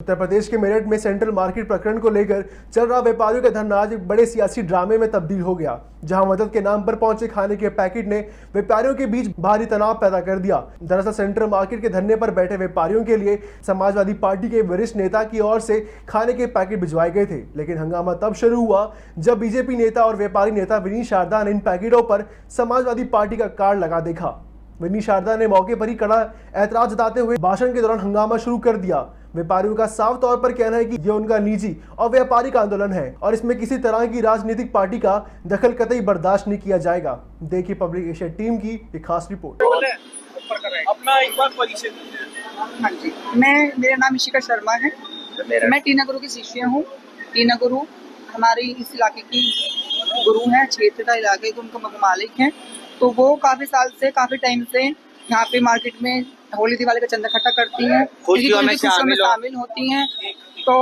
उत्तर प्रदेश के मेरठ में central market प्रकरण को लेकर चल रहा व्यापारियों का धरना आज एक बड़े सियासी ड्रामे में तब्दील हो गया, जहां मदद के नाम पर पहुंचे खाने के पैकेट ने व्यापारियों के बीच भारी तनाव पैदा कर दिया। दरअसल सेंट्रल मार्केट के धरने पर बैठे व्यापारियों के लिए समाजवादी पार्टी के वरिष्ठ नेता की ओर से खाने के पैकेट भिजवाए गए थे, लेकिन हंगामा तब शुरू हुआ जब बीजेपी नेता और व्यापारी नेता विनीत शारदा ने इन पैकेटों पर समाजवादी पार्टी का कार्ड लगा देखा। विनीत शारदा ने मौके पर ही कड़ा ऐतराज जताते हुए भाषण के दौरान हंगामा शुरू कर दिया। व्यापारियों का साफ तौर पर कहना है कि यह उनका निजी और व्यापारिक आंदोलन है और इसमें किसी तरह की राजनीतिक पार्टी का दखल कतई बर्दाश्त नहीं किया जाएगा। देखिए पब्लिक एशिया टीम की एक खास रिपोर्ट। अपना एक बार परिचय दीजिए। हाँ जी, मेरा नाम इशिका शर्मा है। मैं टी नगरों की शिष्य हूँ। टी नगरों हमारी इस इलाके की गुरु हैं, क्षेत्र का इलाके के उनको मालिक हैं। तो वो काफी साल से, काफी टाइम से यहाँ पे मार्केट में होली दिवाली का चंदा इकट्ठा करती हैं, खुशियों में शामिल होती हैं। तो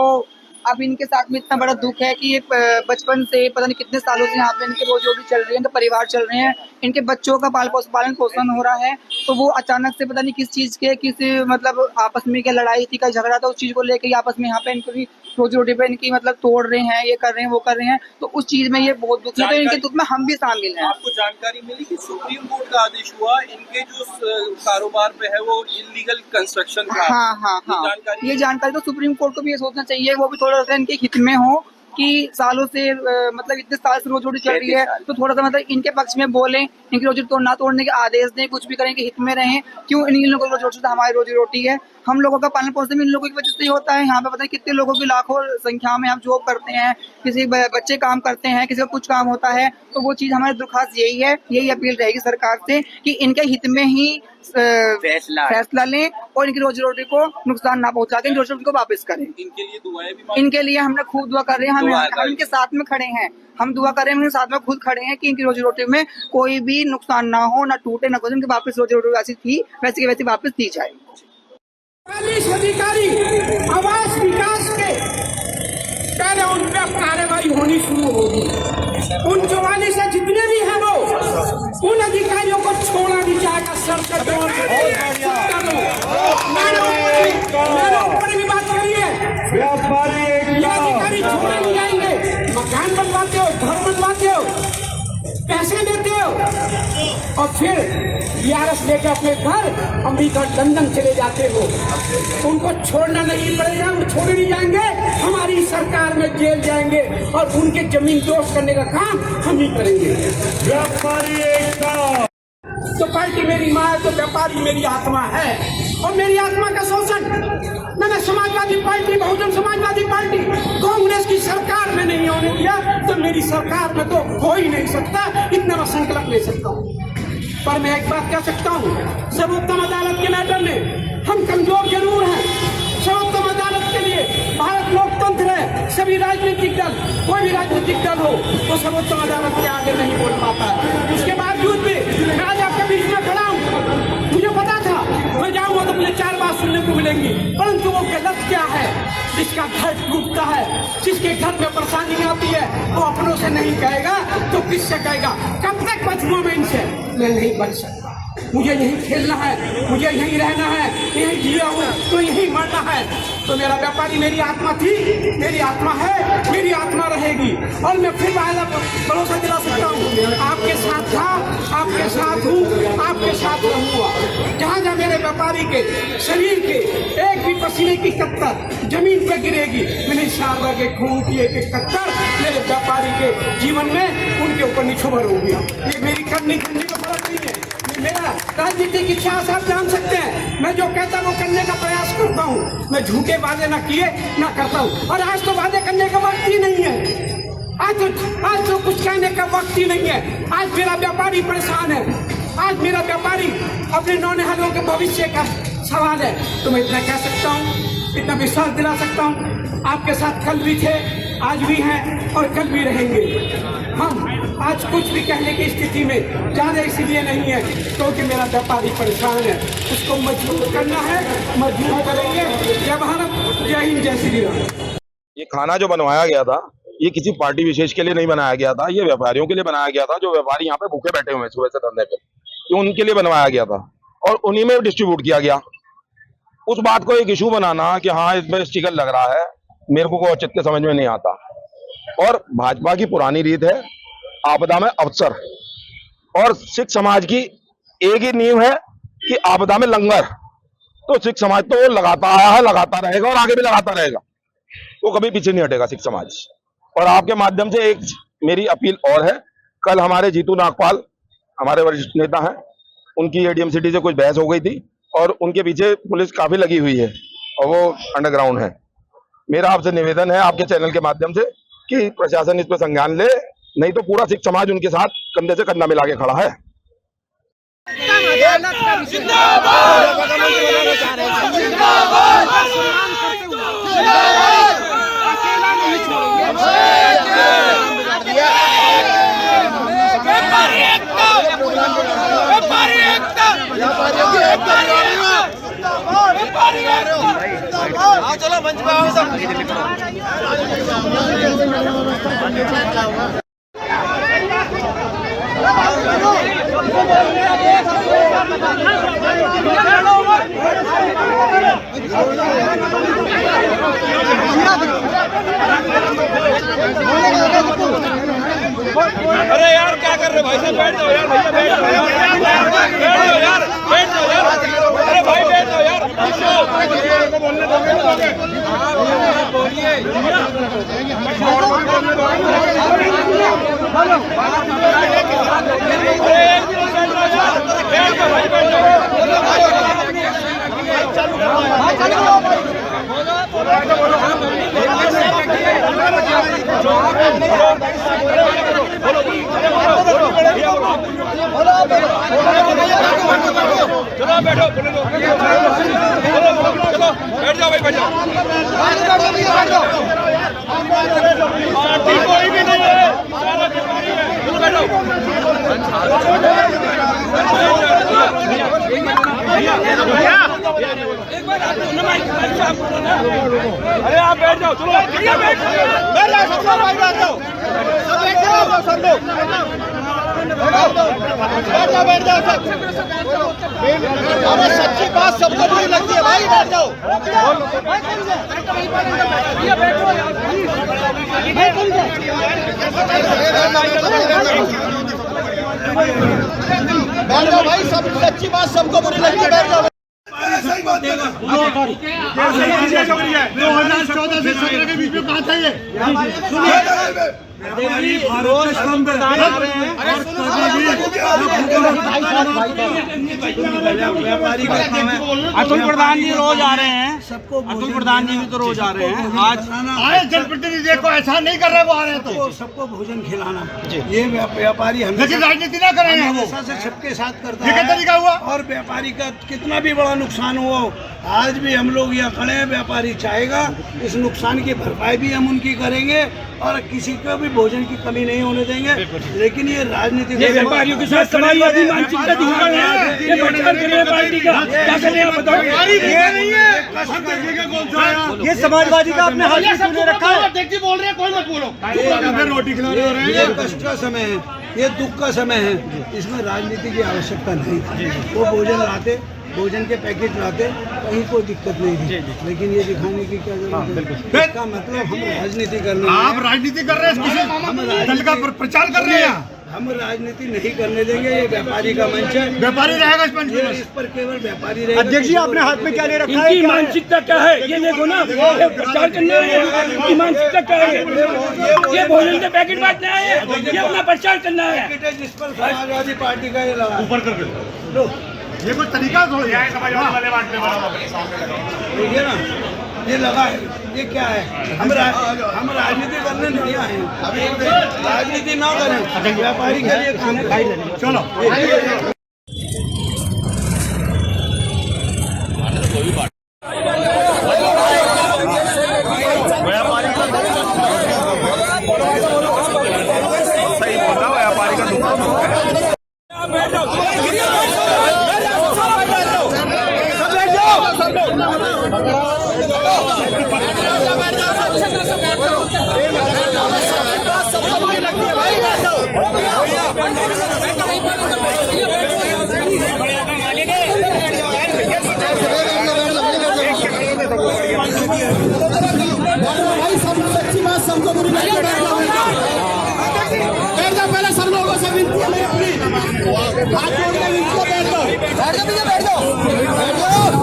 अब इनके साथ में इतना बड़ा दुख है कि ये बचपन से पता नहीं कितने सालों से यहाँ पे इनके रोजी चल रही है, इनका परिवार चल रहे हैं, इनके बच्चों का पालन पोषण हो रहा है। तो वो अचानक से पता नहीं किस चीज के मतलब आपस में क्या लड़ाई थी, क्या झगड़ा था, उस चीज को लेकर आपस में यहाँ पे इनकी रोजी रोटी पे इनकी मतलब तोड़ रहे हैं, ये कर रहे हैं, वो कर रहे हैं। तो उस चीज में ये बहुत दुख है, तो इनके दुख में हम भी शामिल हैं। आपको जानकारी मिली कि सुप्रीम कोर्ट का आदेश हुआ इनके जो कारोबार पे है वो इलीगल कंस्ट्रक्शन का। हाँ, ये जानकारी तो सुप्रीम कोर्ट को भी ये सोचना चाहिए, वो भी थोड़ा सा इनके हित में हो कि सालों से मतलब इतने साल से रोजी रोटी चल रही है, तो थोड़ा सा मतलब इनके पक्ष में बोलें, इनकी रोजी ना तोड़ने के आदेश दें, कुछ भी करें कि हित में रहें। क्यों इन लोगों की रोजी रोटी हमारी रोजी रोटी है, हम लोगों का पालन पोषण इन लोगों की वजह से ही होता है। यहाँ पे पता नहीं कितने लोगों की लाखों संख्या में हम जॉब करते हैं, किसी बच्चे काम करते हैं, किसी का कुछ काम होता है। तो वो चीज हमारे दरख्वास्त यही है, यही अपील रहेगी सरकार से कि इनके हित में ही फैसला लें और इनकी रोजी रोटी को नुकसान ना पहुंचा के रोजी रोटी को वापस करें। इनके लिए दुआएं भी इनके लिए हमने खूब दुआ कर रहे हैं, हम इनके साथ में खड़े हैं, हम दुआ कर रहे हैं, साथ में खुद खड़े हैं कि इनकी रोजी रोटी में कोई भी नुकसान ना हो, ना टूटे, ना कुछ, इनकी वापस रोजी रोटी वैसी थी वैसी की वैसी वापस दी जाए। 40 अधिकारी आवास विकास के कह रहे उन पर कार्रवाई होनी शुरू होगी। उन 44 से जितने भी हैं वो उन अधिकारियों को छोड़ा नहीं जाएगा। सर से ऊपर भी बात करिए, ये अधिकारी छोड़े नहीं जाएंगे। मकान बनवाते हो, घर बनवाते हो, पैसे देते हो और फिर बीआरएस लेकर अपने घर अमेरिका लंदन चले जाते हो। उनको छोड़ना नहीं पड़ेगा, वो छोड़े नहीं जाएंगे, हमारी सरकार में जेल जाएंगे और उनके जमीन दोस्त करने का काम हम ही करेंगे। व्यापारी एकता, तो पार्टी मेरी माँ है तो व्यापारी मेरी आत्मा है। और मेरी आत्मा का शोषण मैंने समाजवादी पार्टी, बहुजन समाजवादी पार्टी, कांग्रेस की सरकार में नहीं होने दिया, तो मेरी सरकार में तो हो ही नहीं सकता। इतना मैं संकल्प ले सकता हूँ। पर मैं एक बात कह सकता हूँ, सर्वोत्तम अदालत के मैटर में हम कमजोर जरूर हैं। सर्वोत्तम अदालत के लिए भारत लोकतंत्र है, सभी राजनीतिक दल, कोई भी राजनीतिक दल हो तो सर्वोत्तम अदालत के आगे नहीं बोल पाता है। उसके बावजूद भी मैं आज आपके बीच में खड़ा हूँ। मुझे पता था मैं जाऊंगा तो मुझे 4 बात सुनने को मिलेंगी, परंतु वो गलत क्या है? जिसका घर टूटता है, जिसके घर में परेशानी आती है, वो अपनों से नहीं कहेगा तो किससे कहेगा? कब तक बचूंगा मैं इनसे? मैं नहीं बच सकता। मुझे यहीं खेलना है, मुझे यहीं रहना है, यहीं जिया हूँ तो यहीं मरना है। तो मेरा व्यापारी मेरी आत्मा थी, मेरी आत्मा है, मेरी आत्मा रहेगी। और मैं फिर भरोसा दिला सकता हूँ, आपके साथ था, आपके साथ हूँ, आपके साथ रहूँगा। जहाँ जहाँ मेरे व्यापारी के शरीर के एक भी पसीने की कत्तर जमीन पे गिरेगी, मेरे शारदा के खून की एक एक कत्तर मेरे व्यापारी के जीवन में उनके ऊपर निछोवर होगी। ये मेरी करने का फर्क नहीं है, मेरा राजनीतिक इच्छा आप जान सकते हैं। मैं जो कहता वो करने का प्रयास करता हूँ। मैं झूठे वादे ना किए ना करता हूँ। और आज तो वादे करने का वक्त ही नहीं है। आज तो कुछ कहने का वक्त ही नहीं है। आज मेरा व्यापारी परेशान है, आज मेरा व्यापारी अपने नौनिहालों के भविष्य का सवाल है। तो मैं इतना कह सकता हूँ, इतना विश्वास दिला सकता हूँ, आपके साथ कल भी थे, आज भी हैं और कल भी रहेंगे। हम आज कुछ भी कहने की स्थिति में ज्यादा इसलिए नहीं है क्योंकि मेरा व्यापारी परेशान है। उसको मजबूत करना है, मजबूत करेंगे। जय भारत, जय हिंद, जय श्री राम। ये खाना जो बनवाया गया था ये किसी पार्टी विशेष के लिए नहीं बनाया गया था, ये व्यापारियों के लिए बनाया गया था। जो व्यापारी यहाँ पे भूखे बैठे हुए हैं सुबह से धंधे पे, ये उनके लिए बनवाया गया था और उन्हीं में डिस्ट्रीब्यूट किया गया। उस बात को एक इशू बनाना कि हाँ इसमें स्टिकर लग रहा है, मेरे को औचित्य के समझ में नहीं आता। और भाजपा की पुरानी रीत है आपदा में अवसर, और सिख समाज की एक ही नींव है कि आपदा में लंगर। तो सिख समाज तो वो लगाता आया है, लगाता रहेगा और आगे भी लगाता रहेगा, वो कभी पीछे नहीं हटेगा सिख समाज। और आपके माध्यम से एक मेरी अपील और है, कल हमारे जीतू नागपाल हमारे वरिष्ठ नेता हैं, उनकी एडीएम सिटी से कुछ बहस हो गई थी और उनके पीछे पुलिस काफी लगी हुई है और वो अंडरग्राउंड है। मेरा आपसे निवेदन है आपके चैनल के माध्यम से कि प्रशासन इस पर संज्ञान ले, नहीं तो पूरा सिख समाज उनके साथ कंधे से कंधा मिला के खड़ा है। चलो मंच पे आओ सब। अरे यार क्या कर रहे भाई साहब, बैठ जाओ यार, भैया बैठ जाओ यार, बैठ जाओ यार, बैठ जाओ यार, अरे भाई बैठ जाओ यार, बोलने दोगे, बोलिए चलो बैठो, चलो बैठ जाओ भाई, बैठ जाओ, कोई भी नहीं है, चलो बैठो। अरे आप बैठ जाओ, चलो बैठ जाओ, सब बैठ जाओ, सब लोग बैठ जाओ सब। अरे सच्ची बात सबको बुरी लगती है भाई, बैठ जाओ। बैठ जाओ भाई, सब सच्ची बात सबको बुरी लगती है, बैठ जाओ। सही बात है, 2014 से 17 के बीच में कहाँ था ये? अतुल प्रधान जी रोज आ रहे हैं, अतुल प्रधान जी भी तो रोज आ रहे हैं। आज आए जनप्रतिनिधि देखो ऐसा नहीं कर रहे, वो आ रहे हैं तो सबको भोजन खिलाना, ये व्यापारी लेकिन राजनीति ना करेंगे, वो से सबके साथ करता ये क्या तरीका हुआ? और व्यापारी का कितना भी बड़ा नुकसान हो, आज भी हम लोग यहाँ खड़े हैं, व्यापारी चाहेगा इस नुकसान की भरपाई भी हम उनकी करेंगे और किसी को भी भोजन की कमी नहीं होने देंगे। लेकिन ये राजनीति व्यापारियों के साथ समाजवादी मानसिकता दिखा रहे हैं, ये बटकर कर रहे हैं पार्टी का, क्या कर रहे हैं बताओ? ये नहीं है, ये समाजवादी का अपने हाथ में तुमने रखा है। देखिए बोल रहे हैं, कोई मत बोलो, रोटी खिला रहे हैं। ये कष्ट का समय है, ये दुख का समय है, इसमें राजनीति की आवश्यकता नहीं थी। वो भोजन लाते, भोजन के पैकेट लाते, कहीं कोई दिक्कत नहीं थी, लेकिन ये दिखाने की क्या जरूरत है? इसका मतलब हम राजनीति करने, आप राजनीति कर रहे हैं, हम दल का प्रचार कर रहे हैं। हम राजनीति नहीं करने देंगे, ये व्यापारी का मंच है, व्यापारी रहेगा इस मंच ये में, इस पर केवल व्यापारी रहेगा। अध्यक्ष जी आपने हाथ में क्या ले रखा है? इनकी मानसिकता क्या है ये देखो ना, ये प्रचार करने आए हैं, इनकी मानसिकता क्या है? ये भोजन के पैकेट बांटने आए हैं, ये अपना प्रचार करना है। जिस पर समाजवादी पार्टी का ये लगा ऊपर करके लो, ये कुछ तरीका थोड़ी है समाजवादी वाले बांटने वाला, देखिए ना, ये लगा है, ये क्या है? हम राजनीति करने नहीं आए हैं, राजनीति ना करें, व्यापारी के लिए काम करें। चलो सबको लगती है भाई, सबको पूरी बैठ जाओ पहले सब लोगों से विनती है मेरी अपनी हाथ जोड़ के विनती है बैठ जाओ बैठ जाओ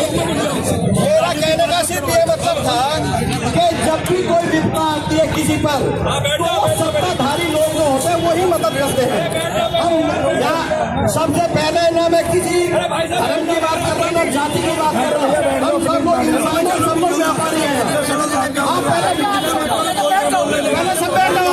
मेरा कहने का सिर्फ ये मतलब था कि जब भी कोई विपदा आती है किसी पर तो सत्ताधारी लोग जो होते हैं वही मदद करते हैं। हम यहाँ सबसे पहले ना मैं किसी धर्म की बात कर रहा हूँ ना जाति की बात कर रहा हूँ, हम सब लोग इंसान हैं, सब लोग व्यापारी हैं। आप पहले सब बैठ जाओ